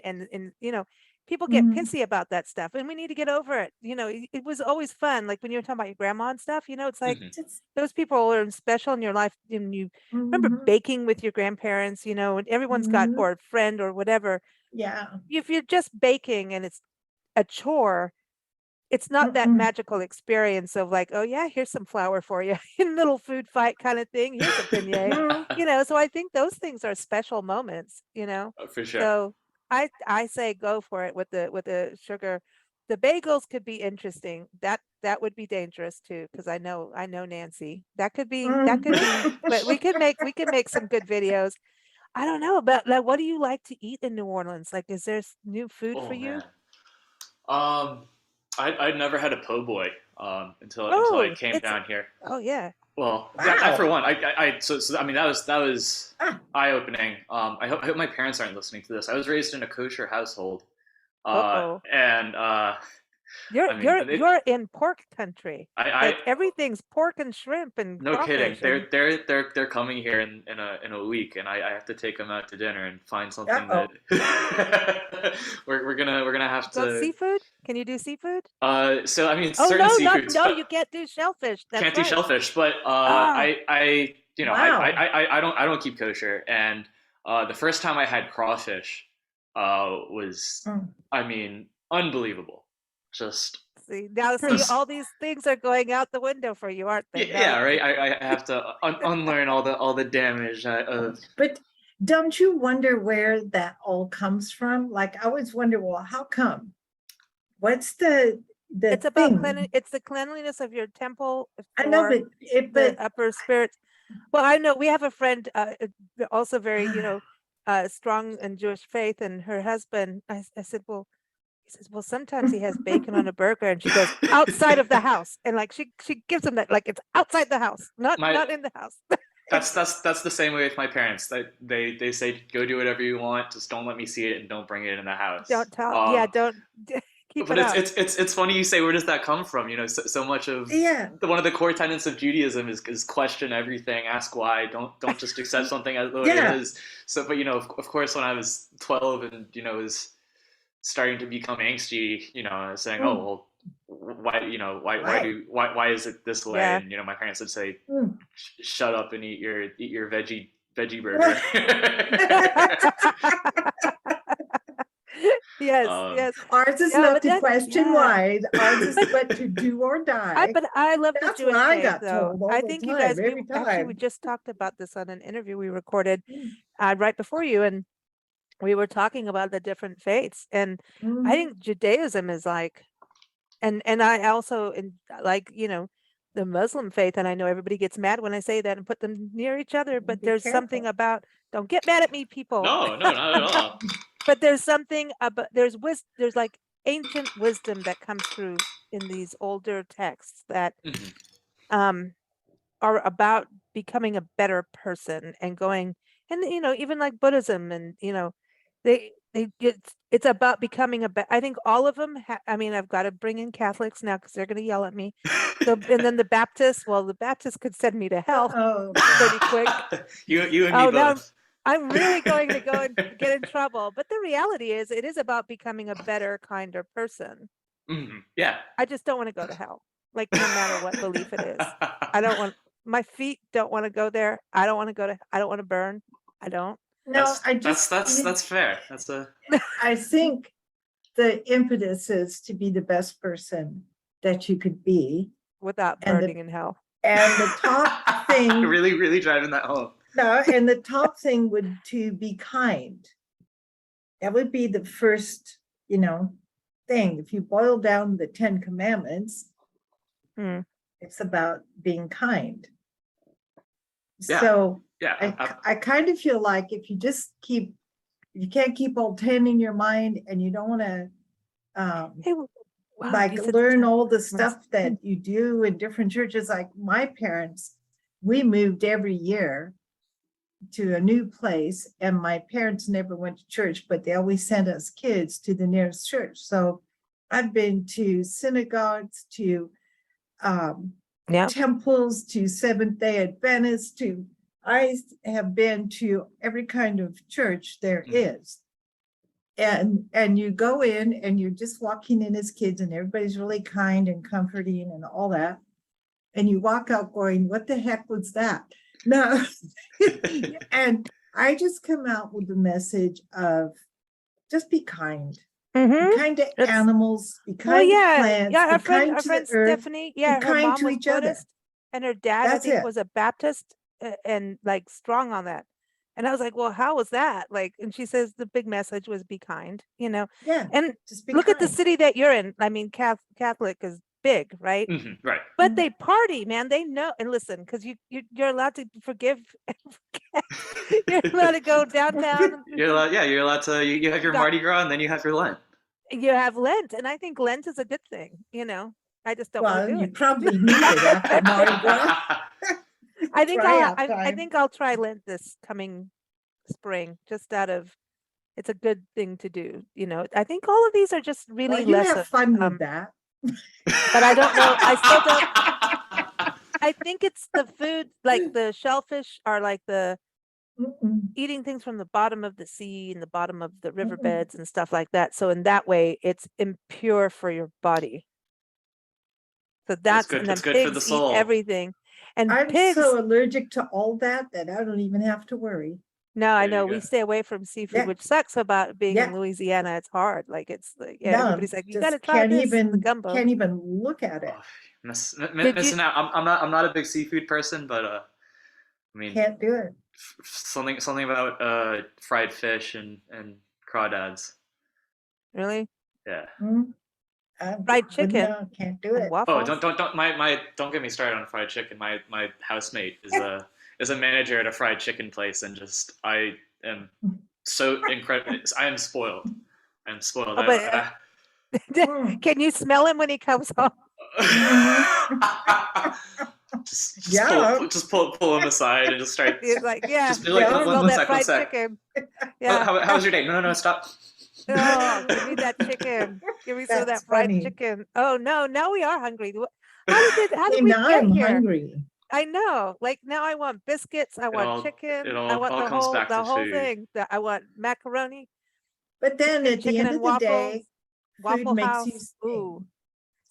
people get Mhm. pissy about that stuff, and we need to get over it. It was always fun. Like when you were talking about your grandma and stuff. It's like Mhm. Just- those people are special in your life, and you remember Mhm. baking with your grandparents. And everyone's got, Mhm. or a friend or whatever. Yeah. If you're just baking and it's a chore, it's not that Mm-mm. magical experience of like, oh yeah, here's some flour for you, in little food fight kind of thing. Here's a beignet, Mhm. So I think those things are special moments. For sure. So I say go for it with the sugar. The bagels could be interesting. That would be dangerous too, because I know Nancy. That could be, but we could make some good videos. I don't know, but like, what do you like to eat in New Orleans? Like, is there new food for Oh you? man. Um, I'd never had a po' boy until I Oh, came it's down here. oh yeah. Well, yeah, I for Wow. one, I mean that was Ah. eye opening. I hope my parents aren't listening to this. I was raised in a kosher household, Uh-oh. and You're I mean you're you're in pork country. I Like everything's pork and shrimp and no kidding. crawfish and They're coming here in a week, and I have to take them out to dinner and find something Uh-oh. that we're gonna have go to. seafood? Can you do seafood? So I mean, Oh certain no, not seafoods, no, but you can't do shellfish. That's can't do right. shellfish. But Ah, Wow. I don't keep kosher, and the first time I had crawfish was, Mm. I mean, unbelievable. Just see, Hmm. all these things are going out the window for you, aren't they? yeah, right. I have to unlearn all the damage of. But don't you wonder where that all comes from? Like I always wonder, well, how come? What's the It's about thing? it's the cleanliness of your temple I know, for but it the but upper spirits. Well, I know we have a friend, also very, strong in Jewish faith, and her husband. I said, well, he says, well, sometimes he has bacon on a burger, and she goes outside of the house, and like she gives him that, like it's outside the house, not My in the house. that's the same way with my parents. They say go do whatever you want, just don't let me see it and don't bring it in the house. Don't tell. Yeah, don't keep But it out. it's funny you say, where does that come from? So much of yeah, one of the core tenets of Judaism is question everything, ask why, don't just accept something as though it yeah. is. So, but of course, when I was 12 and was starting to become angsty, I was saying, oh Mm. well, why Why? why is it this way? Yeah. And my parents would say, Mm. shut up and eat your veggie burger. Yes, Um, yes. Ours is Yeah, not but to that- question yeah. why. Ours is but to do or die. But I love the That's Jewish what I faith, got though. told all I the think you time, guys, every actually, we time. just talked about this on an interview we recorded Mm. right before you, and we were talking about the different faiths. And I Mhm. think Judaism is like, and I also like, the Muslim faith, and I know everybody gets mad when I say that and put them near each other, but Be there's something careful. about, don't get mad at me, people. no, not at all. But there's something about, there's like ancient wisdom that comes through in these older texts that Mhm. um are about becoming a better person and going, and even like Buddhism, and they it's about becoming I think all of them I mean, I've got to bring in Catholics now because they're going to yell at me. So, and then the Baptists, well, the Baptists could send me to hell Oh, pretty quick. You and me Oh, now both. I'm really going to go and get in trouble. But the reality is, it is about becoming a better, kinder person. Yeah. I just don't want to go to hell, like no matter what belief it is. I don't want, my feet don't want to go there. I don't want to I don't want to burn. I don't. no, That's fair. That's a I think the impetus is to be the best person that you could be. Without And burning in hell. And the top thing, really driving that home. no, and the top thing would to be kind. That would be the first, thing. If you boil down the 10 Commandments, Hmm. it's about being kind. Yeah. So Yeah. I kind of feel like if you can't keep all 10 in your mind and you don't want to Hey, wow, like you said learn 10 all the commandments. stuff that you do in different churches. Like my parents, we moved every year to a new place, and my parents never went to church, but they always sent us kids to the nearest church. So I've been to synagogues, to Yeah. temples, to Seventh-day Adventists, I have been to every kind of church there is. And you go in and you're just walking in as kids, and everybody's really kind and comforting and all that. And you walk out going, what the heck was that? No. And I just come out with the message of just be kind. Mm-hmm. Be kind to That's- animals, be Well, kind to yeah, plants, yeah. Our be kind friend to the earth. Stephanie, yeah, her kind mom to was each other. Buddhist, and her dad, I That's think, it. was a Baptist, and like strong on that. And I was like, well, how was that? Like, and she says the big message was be kind, Yeah, And just be look at the kind. city that you're in. I mean, Catholic is big, right? Right. But Mhm. they party, man. They know, and listen, because you're allowed to forgive and forget. You're allowed to go downtown. You're allowed to. You have your Got- Mardi Gras and then you have your Lent. You have Lent, and I think Lent is a good thing. I just don't want Well, to do you it. probably need it after Mardi Gras. I think Try I'll out I time. think I'll try Lent this coming spring, just out of, it's a good thing to do. I think all of these are just Well, really you lessons. have fun with that. But I don't know. I still don't. I think it's the food, like the shellfish are like the Mm-mm. eating things from the bottom of the sea and the bottom of the Mm-mm. riverbeds and stuff like that. So in that way, it's impure for your body. So that's good. and then It's good for the pigs eat soul. everything. And I'm pigs, so allergic to all that I don't even have to worry. no, I There you know we go. stay away from seafood, Yeah. which sucks about being in Yeah. Louisiana. It's hard. Like it's like, yeah, No, everybody's like, you got to just try can't this, the even gumbo. look at it. Oh, Did you- missing out. I'm not a big seafood person, but I mean, Can't do it. something about fried fish and crawdads. Really? Yeah. Mm. Fried chicken Can't do and it. Oh, waffles. don't get me started on fried chicken. My housemate is a manager at a fried chicken place, and just I am so incredible. I am spoiled. I'm spoiled. Oh, but Mm. can you smell him when he comes home? just Yeah. pull him aside and just start. He's like, yeah, Just be like, I yeah. smell one that sec, fried one sec. chicken. Yeah. How was your day? No, stop. Oh, give me that chicken. Give me some of That's that fried funny. chicken. Oh no, now we are hungry. How See, did we now get I'm here? hungry. I know. Like now I want biscuits. I want all- chicken. it I all- want all the comes whole back to food. thing. I want macaroni, But then at the chicken end and of the waffles, day, food Waffle makes House. you sing. Ooh.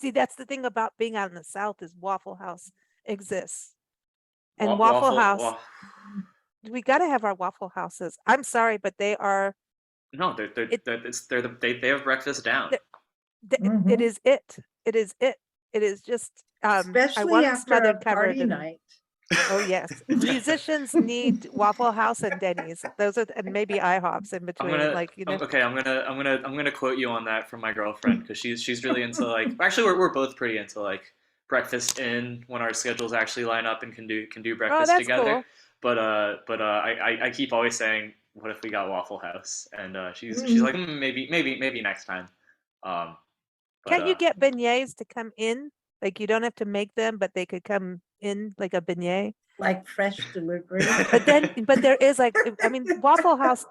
See, that's the thing about being out in the South is Waffle House exists. And Waffle House, we got to have our Waffle Houses. I'm sorry, but they are No, they have breakfast down. Th- It Mhm. is it. It is it. It is just. I Especially want after a smothered covered party in. night. Oh yes, musicians need Waffle House and Denny's. Those are and maybe IHOPs in between. Like Okay, I'm gonna quote you on that from my girlfriend because she's really into like actually we're both pretty into like breakfast in when our schedules actually line up and can do Oh, breakfast that's together. cool. I keep always saying what if we got Waffle House and she's Mhm. like maybe next time. Um, but Can't you get beignets to come in? Like you don't have to make them, but they could come in like a beignet. Like fresh delivery. But there is like, I mean, Waffle House.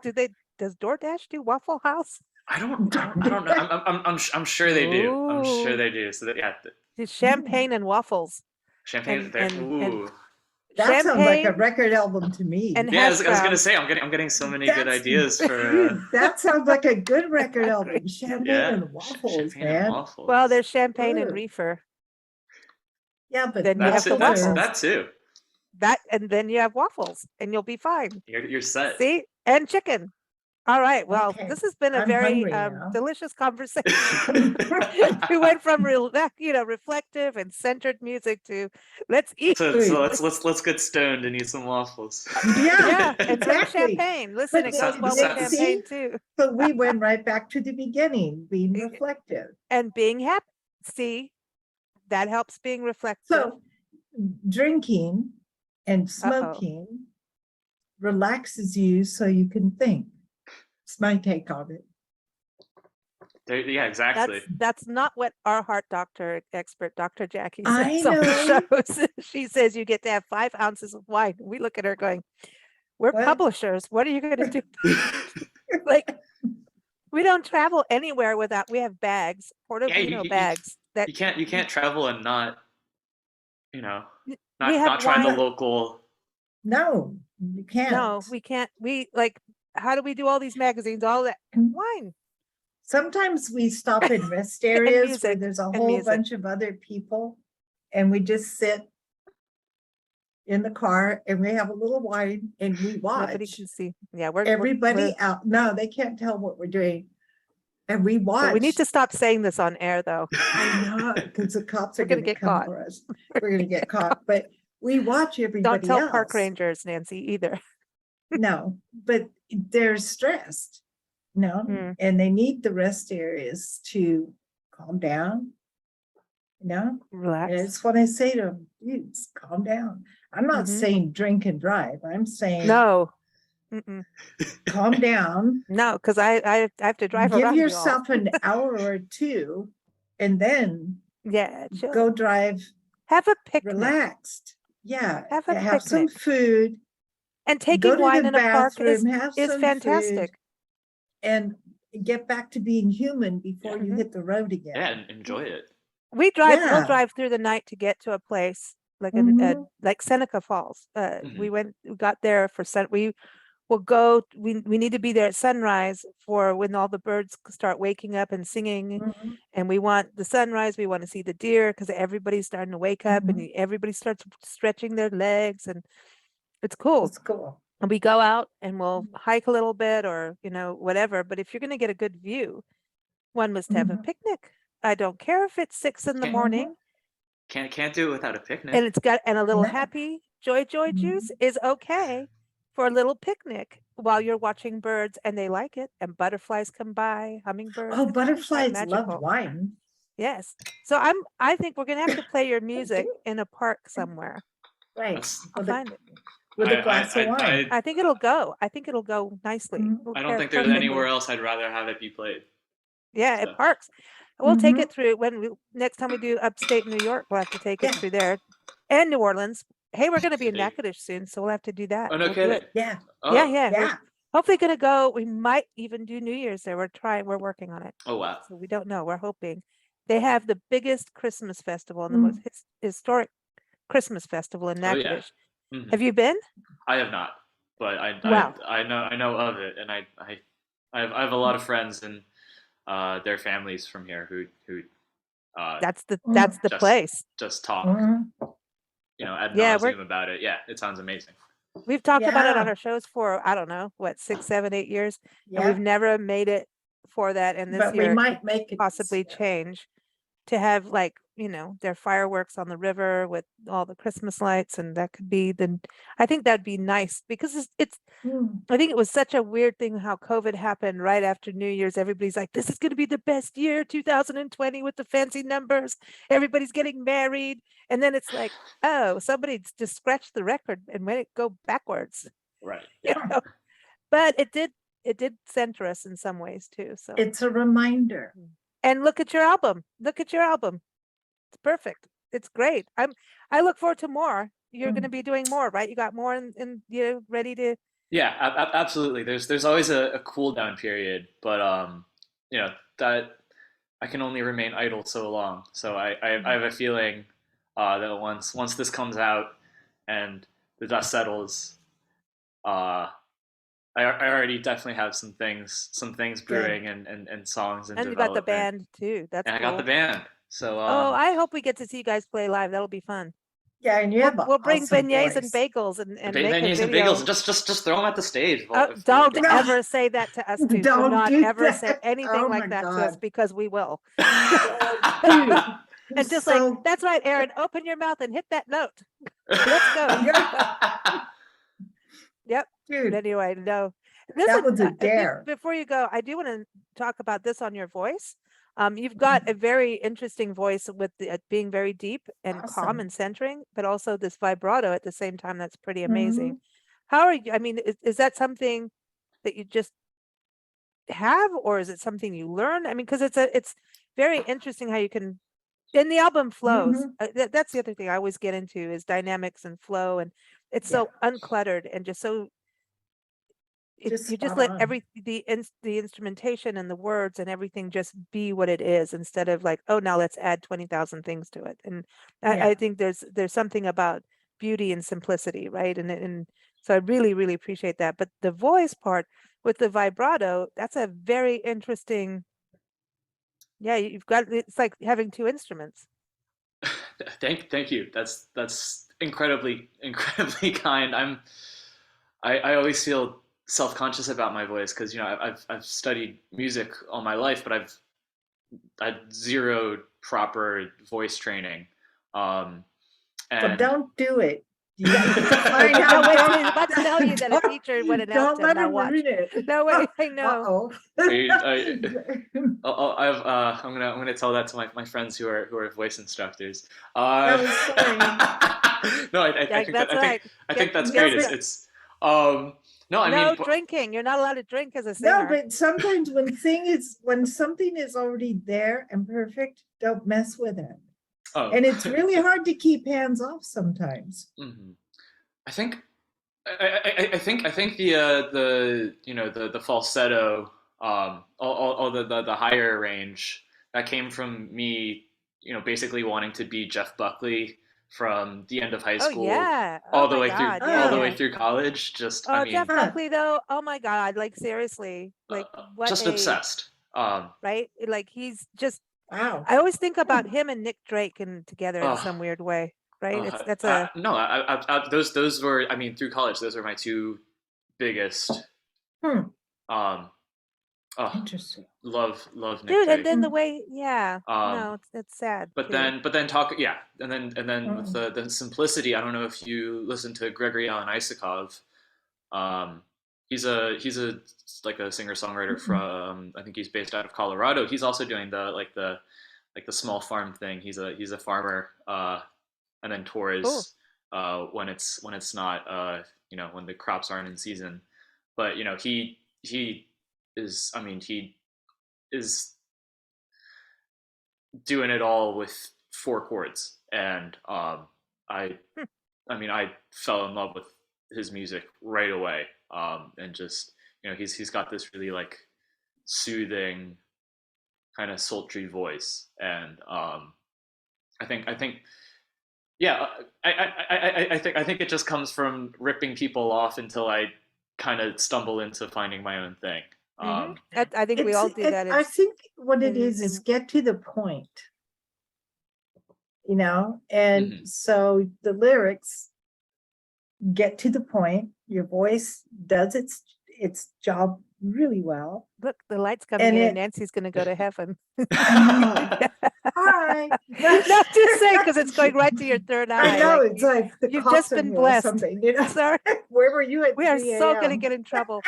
Does DoorDash do Waffle House? I don't know. I'm sure they do. I'm sure Ooh, they do. So that, yeah, it's champagne and waffles champagne there. and Ooh. That sounds like a champagne record album to me. and Yeah, hash I was gonna browns. say I'm getting so many good That's ideas for dude, that sounds like a good record album. Great. Champagne yeah, and waffles, champagne and man. waffles. Well, there's champagne and Ooh. reefer. Yeah, but Then you have the waffles are waffles. that too. And then you have waffles, and you'll be fine. You're set. See, and chicken. All right. Well, okay. this has been a I'm very hungry now. delicious conversation. We went from reflective and centered music to let's eat. So let's get stoned and eat some waffles. Yeah, and drink exactly. champagne. Listen, But it goes well that with sounds- champagne too. But we went right back to the beginning, being Y- reflective. And being happy. See, that helps being reflective. So drinking and Uh-oh. smoking relaxes you so you can think. It's my take on it. Yeah, exactly. That's not what our heart doctor expert, Dr. Jackie, I says on the know. shows. She says you get to have 5 ounces of wine. We look at her going, we're What? publishers. What are you going to do? Like, we don't travel anywhere without, we have bags, Portofino bags that you can't travel and not we not have try the wine. local. No, you can't. No, we can't. We like, how do we do all these magazines? All that wine. Sometimes we stop in rest areas where music, there's a and whole music. bunch of other people and we just sit in the car and we have a little wine and we Nobody watch can see. Yeah, we're everybody out. No, they can't tell what we're doing. And we watch. But we need to stop saying this on air, though. I know, because the cops are We're gonna going to get come caught. for us. We're going to get caught. But we watch everybody Don't tell else. park rangers, Nancy, either. No, but they're stressed. No, Mm. and they need the rest areas to calm down. And Relax. it's what I say to them, dudes, calm down. I'm not Mhm. saying drink and drive. I'm saying No. Mm-mm. calm down. No, because I have to drive Give around you all. yourself an hour or two, and then Yeah, chill. go drive Have a picnic. relaxed. Yeah, Have a have some picnic. food. And Go taking to wine the in a park bathroom, have is some fantastic. food, and get back to being human before you Mhm. hit the road again. Yeah, and enjoy it. We'll Yeah. drive through the night to get to a place like Mhm. like Seneca Falls. Mhm. We got there for we will go. We need to be there at sunrise for when all the birds start waking up and singing. Mhm. And we want the sunrise. We want to see the deer because everybody's starting to wake up and Mhm. everybody starts stretching their legs and it's cool. It's cool. And we go out and we'll hike a little bit or whatever. But if you're going to get a good view, one must have a Mhm. picnic. I don't care if it's 6 in the Can't- morning Can't do it without a picnic. and a little No. happy joy juice is okay for a little picnic while you're watching birds and they like it and butterflies come by, hummingbirds. Oh, It's quite butterflies love magical. wine. Yes. So I think we're gonna have to play your music in a park somewhere. Right. That's- I'll find it. With a glass of wine. I think it'll go. I think it'll go nicely. Mhm. It'll I don't pair think there's perfectly. anywhere else I'd rather have it be played. Yeah, So. at parks. We'll take Mhm. it through next time we do upstate New York, we'll have to take it Yeah. through there. And New Orleans. Hey, we're gonna be in Hey. Natchitoches soon, so we'll have to do that. Oh, no We'll do kidding. it. Yeah. Oh. Yeah. We're Yeah. hopefully gonna go. We might even do New Year's there. We're working on it. Oh wow. So we don't know. We're hoping. They have the biggest Christmas festival and the Mm. most historic Christmas festival in Oh, yeah. Natchitoches. Mhm. Have you been? I have not, but Wow. I know of it, and I have a lot of friends and their families from here who That's the Mm. place. just talk Mhm. ad Yeah, nauseum about it. Yeah, it sounds amazing. We've talked about it on Yeah. our shows for, I don't know, what, 6, 7, 8 years, and Yeah, we've never made it for that. And this but we year might could make it. possibly change to have, like, their fireworks on the river with all the Christmas lights, and that could be I think that'd be nice because it's Hmm. I think it was such a weird thing how COVID happened right after New Year's. Everybody's like, this is going to be the best year, 2020, with the fancy numbers. Everybody's getting married. And then it's like, oh, somebody just scratched the record and made it go backwards. Right. you Yeah. know? But it did center us in some ways too. So, It's a reminder. and look at your album. Look at your album. It's perfect. It's great. I look forward to more. You're going to be doing more, right? You got more in ready to. Yeah, absolutely. There's always a cool down period, but that I can only remain idle so long. So I have a feeling that once this comes out and the dust settles, uh, I already definitely have some things brewing and songs in And you got the development. band too. That's And I cool. got the band. So Oh, I hope we get to see you guys play live. That'll be fun. Yeah, and you have We'll bring awesome beignets and voice. bagels and make a beignets and video. bagels, just throw them at the stage. Oh, If- don't No. ever say that to us, too. Do Don't not do ever say that. anything Oh like my that to us God. because we will. Dude, And just so- like, that's right, Aaron, open your mouth and hit that note. Let's go. Yep. dude, Anyway, no. that was a dare. Before you go, I do want to talk about this on your voice. You've got a very interesting voice with being very deep and calm Awesome. and centering, but also this vibrato at the same time. That's pretty amazing. Mhm. How are you? I mean, is that something that you just have, or is it something you learn? I mean, because it's very interesting how you can. And the album flows. Mhm. That's the other thing I always get into is dynamics and flow, and it's so uncluttered and just so. You just spot let on. the instrumentation and the words and everything just be what it is instead of like, oh, now let's add 20,000 things to it. And Yeah. I think there's something about beauty and simplicity, right? And so I really, really appreciate that. But the voice part with the vibrato, that's a very interesting. Yeah, you've got, it's like having two instruments. Thank you. That's incredibly kind. I always feel self-conscious about my voice because I've studied music all my life, but I've had zero proper voice training. So And don't do it. You got to find No, out. wait, I was about to tell you that a teacher would announce Don't it. let Now him watch. read it. No, wait, I know. I'm gonna tell that to my friends who are voice instructors. That was funny. No, I think That's right. I think that's Get great. the- It's no, I no mean drinking. You're not allowed to drink as a No, singer. but sometimes when something is already there and perfect, don't mess with it. oh. And it's really hard to keep hands off sometimes. Mhm. I think I think the falsetto all the higher range that came from me basically wanting to be Jeff Buckley from the end of high Oh school yeah. all Oh the my way God. through Yeah, all the yeah. way through college. Just Oh, I mean Jeff Buckley though. Oh my God. Like seriously. Like what just a obsessed. right? Like he's just. Wow. I always think about him and Nick Drake and together in Oh. some weird way. Right? That's a. No, those were I mean through college those were my two biggest Hmm. oh Interesting. love Nick Dude, Drake. and then the way, yeah, Um, no, it's sad. But too. then talk and then with the simplicity. I don't know if you listen to Gregory Alan Isakov. He's a like a singer-songwriter from I think he's based out of Colorado. He's also doing the small farm thing. He's a farmer and then tours when it's not when the crops aren't in season. But he is he is doing it all with 4 chords, and I fell in love with his music right away, and just he's got this really like soothing kind of sultry voice, and I think yeah, I think it just comes from ripping people off until I kind of stumble into finding my own thing. I think we all do that. I think what it in- is in- get to the point, and Mhm. so the lyrics get to the point. Your voice does its job really well. Look, the light's coming And in, it- and Nancy's going to go to heaven. All right. No, just saying, because it's going right to your third eye. I know, like, it's like the you've cops just are been here or blessed. something, you know? Sorry, Where were you at we are 3 so going to a.m.? get in trouble.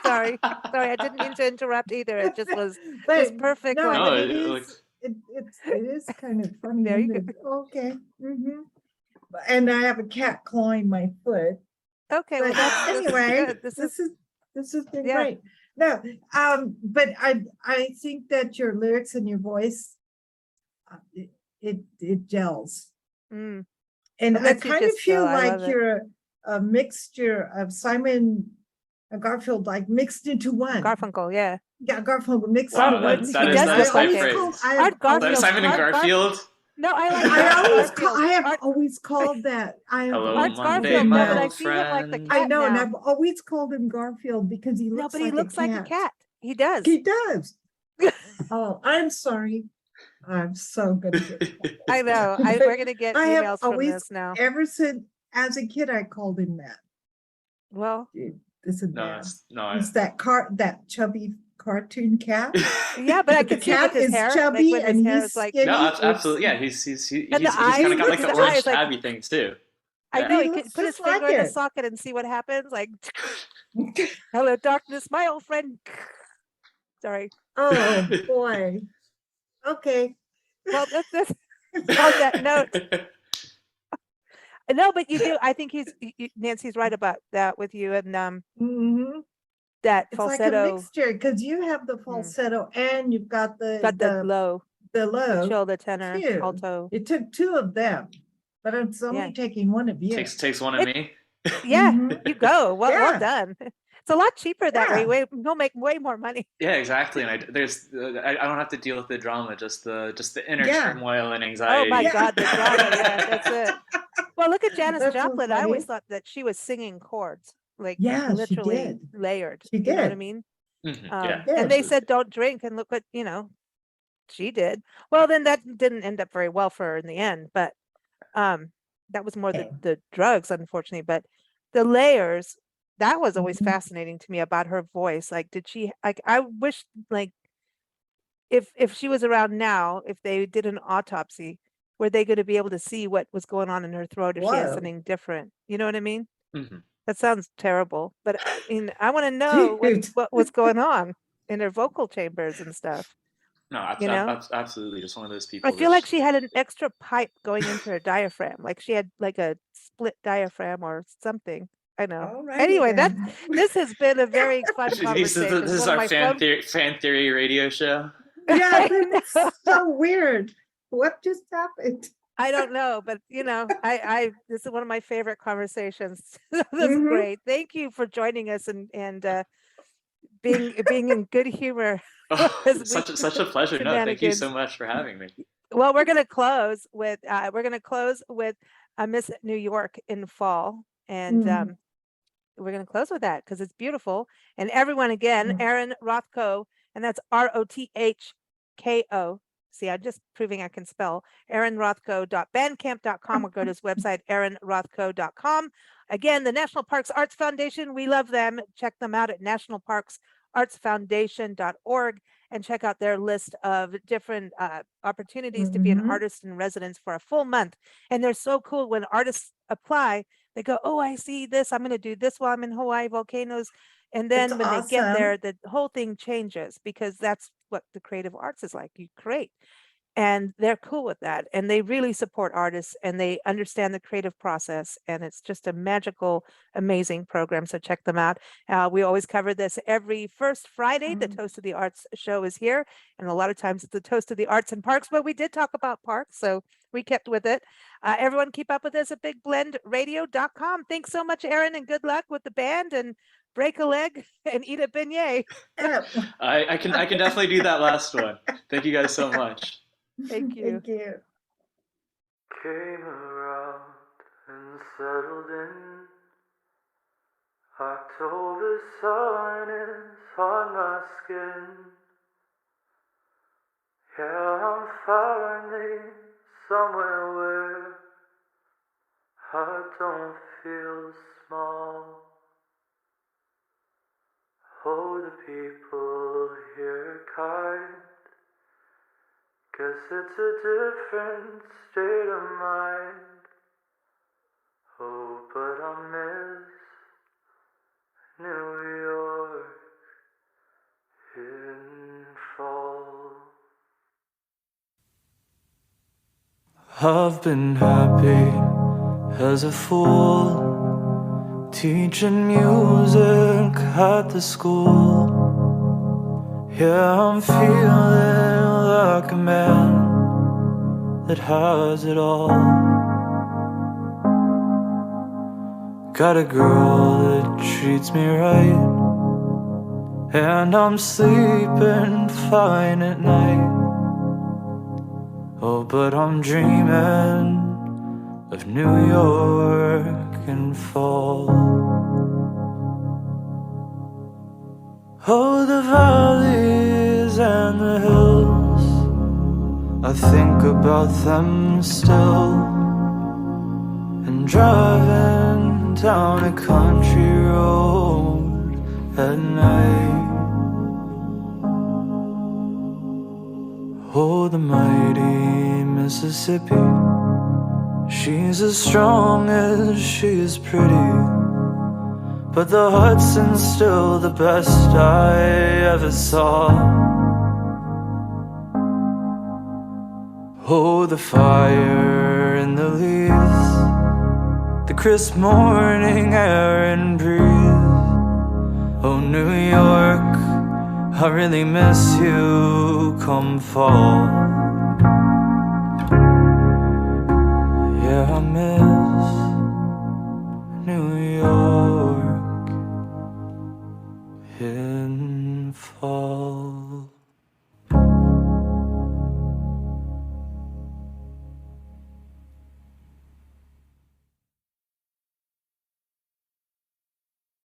Sorry, I didn't mean to interrupt either. It just was But perfect. no, like, No, but it it is, looks- it is kind of funny. There you isn't it? Okay. And I have a cat clawing my foot. okay, well, But that's anyway, good. This is this has been yeah. great. No, but I think that your lyrics and your voice, it gels. mm, And It I lets you kind of just go. feel I like love it. you're a mixture of Simon and Garfield, like mixed into one. Garfunkel, yeah. Yeah, Garfield mixed Wow, into one. He that is does that look is like high it. praise. I Art have always- Garfield. Simon and Art Garfield. No, I like I Art always Garfield. I have Art, always called that. I have Hello, always Art's called Monday, Garfield, him no, my but I old see him like the friend. cat I know, and now. I've always called him Garfield because he No, looks but like he looks a like cat. a cat. He does. He does. Oh, I'm sorry. I'm so gonna get. I know. But We're gonna get I have emails from always- this now. Ever since as a kid, I called him that. Well, Dude, this is No, bad. no. He's that chubby cartoon cat. yeah, but I But the can see with cat his is hair, chubby like when his and hair he's is like. skinny. No, It's- absolutely. Yeah, he's And the kind of got eyes, like the the orange eyes, like- tabby things too. I Yeah. know He he could looks put his just like finger in a it. socket and see what happens. Like, hello, darkness, my old friend. Sorry. Oh, boy. Okay. Well, that's on that note. No, but you do. I think Nancy's right about that with you, and Mhm. that It's like a falsetto mixture because you have the falsetto and you've got got the low, the the low. chill, the tenor, too. alto. It took two of them, but it's only Yeah. taking one of you. takes one of me. Yeah, Mhm. you go. Well Yeah. done. It's a lot cheaper that way. Yeah. You'll make way more money. Yeah, exactly. And I don't have to deal with the drama, just the inner Yeah. turmoil and Oh anxiety. my Yeah. God, the drama. Yeah, that's it. Well, look at Janis That's so Joplin. I always funny. thought that she was singing chords, like Yeah, she literally did. layered. She You know what I did. mean? Mhm, And Yeah, they she- said don't drink, and look what she did. Well, then that didn't end up very well for her in the end, but that was more Okay. the drugs, unfortunately. But the layers, that was always Mhm. fascinating to me about her voice. Like, did she like? I wish like if she was around now, if they did an autopsy, were they going to be able to see what was going on in her throat, if she had Whoa. something different? You know what I mean? mhm. That sounds terrible, but I mean, I want to know Dude. what was going on in her vocal chambers and stuff. No, You know? absolutely. Just one of those people. I feel like she had an extra pipe going into her diaphragm, like she had like a split diaphragm or something. I know. Alrighty Anyway, then. this has been a very fun This conversation. is One of our my fan fun- theory radio show. Yeah, I that's know. so weird. What just happened? I don't know, but I this is one of my favorite conversations. That's Mhm. great. Thank you for joining us and being in good humor. Oh, As we- such a pleasure. No, thank you so shenanigans. much for having me. Well, we're gonna close with Miss New York in fall, and Mm. we're gonna close with that because it's beautiful. And everyone again, Mm. Aaron Rothko, and that's Rothko. See, I'm just proving I can spell. AaronRothko.bandcamp.com or go to his website, AaronRothko.com. Again, the National Parks Arts Foundation, we love them. Check them out at nationalparksartsfoundation.org and check out their list of different opportunities to be an Mhm. artist in residence for a full month. And they're so cool when artists apply, they go, oh, I see this. I'm going to do this while I'm in Hawaii volcanoes. And then It's when they get awesome. there, the whole thing changes because that's what the creative arts is like. You create. And they're cool with that. And they really support artists and they understand the creative process. And it's just a magical, amazing program. So check them out. We always cover this every first Friday. The Mm. Toast of the Arts show is here. And a lot of times it's the Toast of the Arts and Parks, but we did talk about parks. So we kept with it. Everyone keep up with us at bigblendradio.com. Thanks so much, Aaron, and good luck with the band and break a leg and eat a beignet. Yeah. I can definitely do that last one. Thank you guys so much. Thank you. Thank you. Came around and settled in. October sun is on my skin. Yeah, I'm finally somewhere where I don't feels small. Oh, the people here are kind. Guess it's a different state of mind. Oh, but I miss New York in fall. I've been happy as a fool, teaching music at the school. Yeah, I'm feeling like a man that has it all. Got a girl that treats me right, and I'm sleeping fine at night. Oh, but I'm dreaming of New York in fall. Oh, the valleys and the hills, I think about them still. And driving down a country road at night. Oh, the mighty Mississippi, she's as strong as she is pretty. But the Hudson's still the best I ever saw. Oh, the fire in the leaves, the crisp morning air and breeze. Oh, New York, I really miss you come fall.